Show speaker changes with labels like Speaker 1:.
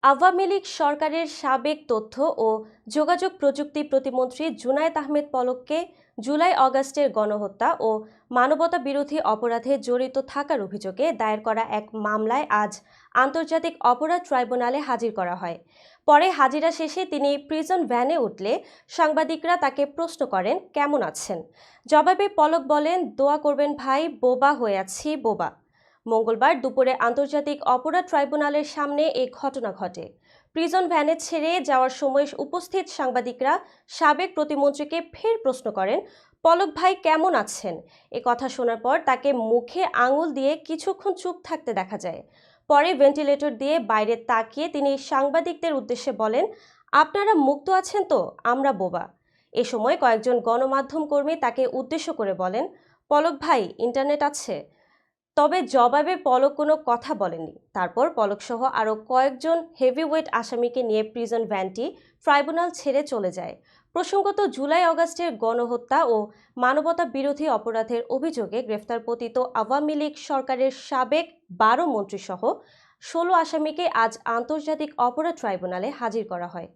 Speaker 1: আওয়ামী লীগ সরকারের সাবেক তথ্য ও যোগাযোগ প্রযুক্তি প্রতিমন্ত্রী জুনায়েদ আহমেদ পলককে জুলাই-অগাস্টের গণহত্যা ও মানবতা বিরোধী অপরাধে জড়িত থাকার অভিযোগে দায়ের করা এক মামলায় আজ আন্তর্জাতিক অপরাধ ট্রাইব্যুনালে হাজির করা হয়। পরে হাজিরা শেষে তিনি প্রিজন ভ্যানে উঠলে সাংবাদিকরা তাকে প্রশ্ন করেন, কেমন আছেন? জবাবে পলক বলেন, দোয়া করবেন ভাই, বোবা হয়ে আছি, বোবা। মঙ্গলবার দুপুরে আন্তর্জাতিক অপরাধ ট্রাইব্যুনালের সামনে এই ঘটনা ঘটে। প্রিজন ভ্যানে ছেড়ে যাওয়ার সময় উপস্থিত সাংবাদিকরা সাবেক প্রতিমন্ত্রীকে ফের প্রশ্ন করেন, পলক ভাই কেমন আছেন? এ কথা শোনার পর তাকে মুখে আঙুল দিয়ে কিছুক্ষণ চুপ থাকতে দেখা যায়। পরে ভেন্টিলেটর দিয়ে বাইরে তাকিয়ে তিনি সাংবাদিকদের উদ্দেশ্যে বলেন, আপনারা মুক্ত আছেন তো? আমরা বোবা। এ সময় কয়েকজন গণমাধ্যম কর্মী তাকে উদ্দেশ্য করে বলেন, পলক ভাই ইন্টারনেট আছে? তবে জবাবে পলক কোনো কথা বলেনি। তারপর পলকসহ আরও কয়েকজন হেভিওয়েট আসামিকে নিয়ে প্রিজন ভ্যানটি ট্রাইব্যুনাল ছেড়ে চলে যায়। প্রসঙ্গত, জুলাই-অগাস্টের গণহত্যা ও মানবতা বিরোধী অপরাধের অভিযোগে গ্রেফতারপতিত আওয়ামী লীগ সরকারের সাবেক ১২ মন্ত্রীসহ ১৬ আসামিকে আজ আন্তর্জাতিক অপরাধ ট্রাইব্যুনালে হাজির করা হয়।